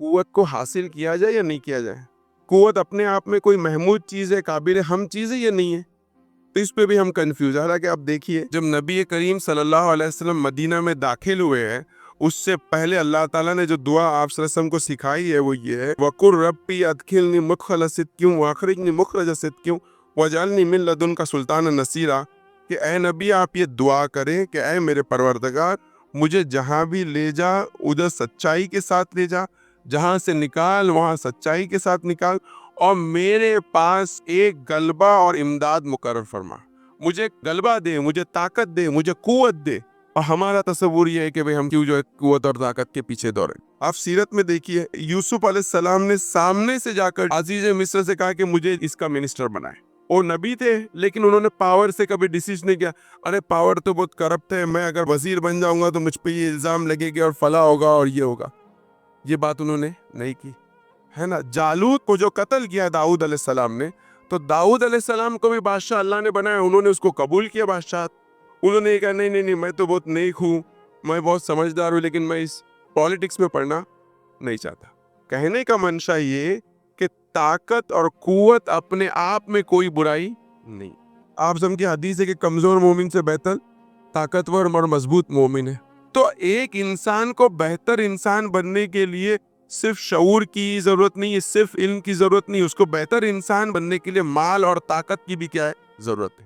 قوت کو حاصل کیا جائے یا نہیں کیا جائے؟ قوت اپنے آپ میں کوئی محمود چیز ہے، قابل ہم چیز ہے یا نہیں ہے؟ تو اس پہ بھی ہم کنفیوز ہیں۔ حالانکہ آپ دیکھیے، جب نبی کریم صلی اللہ علیہ وسلم مدینہ میں داخل ہوئے ہیں، اس سے پہلے اللہ تعالیٰ نے جو دعا آپ صلی اللہ علیہ وسلم کو سکھائی ہے وہ یہ ہے، وَقُلْ رَبِّ أَدْخِلْنِي مُدْخَلَ صِدْقٍ وَأَخْرِجْنِي مُخْرَجَ صِدْقٍ وَاجْعَلْنِي مِن لَّدُنْكَ سُلْطَانًا نَصِيرًا، کہ اے نبی آپ یہ دعا کریں کہ اے میرے پروردگار، مجھے جہاں بھی لے جا ادھر سچائی کے ساتھ لے جا، جہاں سے نکال وہاں سچائی کے ساتھ نکال، اور میرے پاس ایک غلبہ اور امداد مقرر فرما، مجھے غلبہ دے، مجھے طاقت دے، مجھے قوت دے۔ اور ہمارا تصور یہ ہے کہ ہم کیوں جو ہے قوت اور طاقت کے پیچھے دوڑیں۔ آپ سیرت میں دیکھیے، یوسف علیہ السلام نے سامنے سے جا کر عزیز مصر سے کہا کہ مجھے اس کا منسٹر بنائے۔ وہ نبی تھے لیکن انہوں نے پاور سے کبھی ڈیسیز نہیں کیا، ارے پاور تو بہت کرپٹ ہے، میں اگر وزیر بن جاؤں گا تو مجھ پہ یہ الزام لگے گا اور فلاں ہوگا اور یہ ہوگا۔ یہ بات انہوں نے نہیں کی، ہے نا۔ جالوت کو جو قتل کیا داؤد علیہ السلام نے، تو داؤد علیہ السلام کو بھی بادشاہ اللہ نے بنایا، انہوں نے اس کو قبول کیا بادشاہ۔ انہوں نے کہا نہیں نہیں نہیں، میں تو بہت نیک ہوں، میں بہت سمجھدار ہوں، لیکن میں اس پالیٹکس میں پڑھنا نہیں چاہتا۔ کہنے کا منشا یہ کہ طاقت اور قوت اپنے آپ میں کوئی برائی نہیں۔ آپ سمجھ کے حدیث ہے کہ کمزور مومن سے بہتر طاقتور اور مضبوط مومن ہے۔ تو ایک انسان کو بہتر انسان بننے کے لیے صرف شعور کی ضرورت نہیں ہے، صرف علم کی ضرورت نہیں، اس کو بہتر انسان بننے کے لیے مال اور طاقت کی بھی کیا ہے ضرورت ہے۔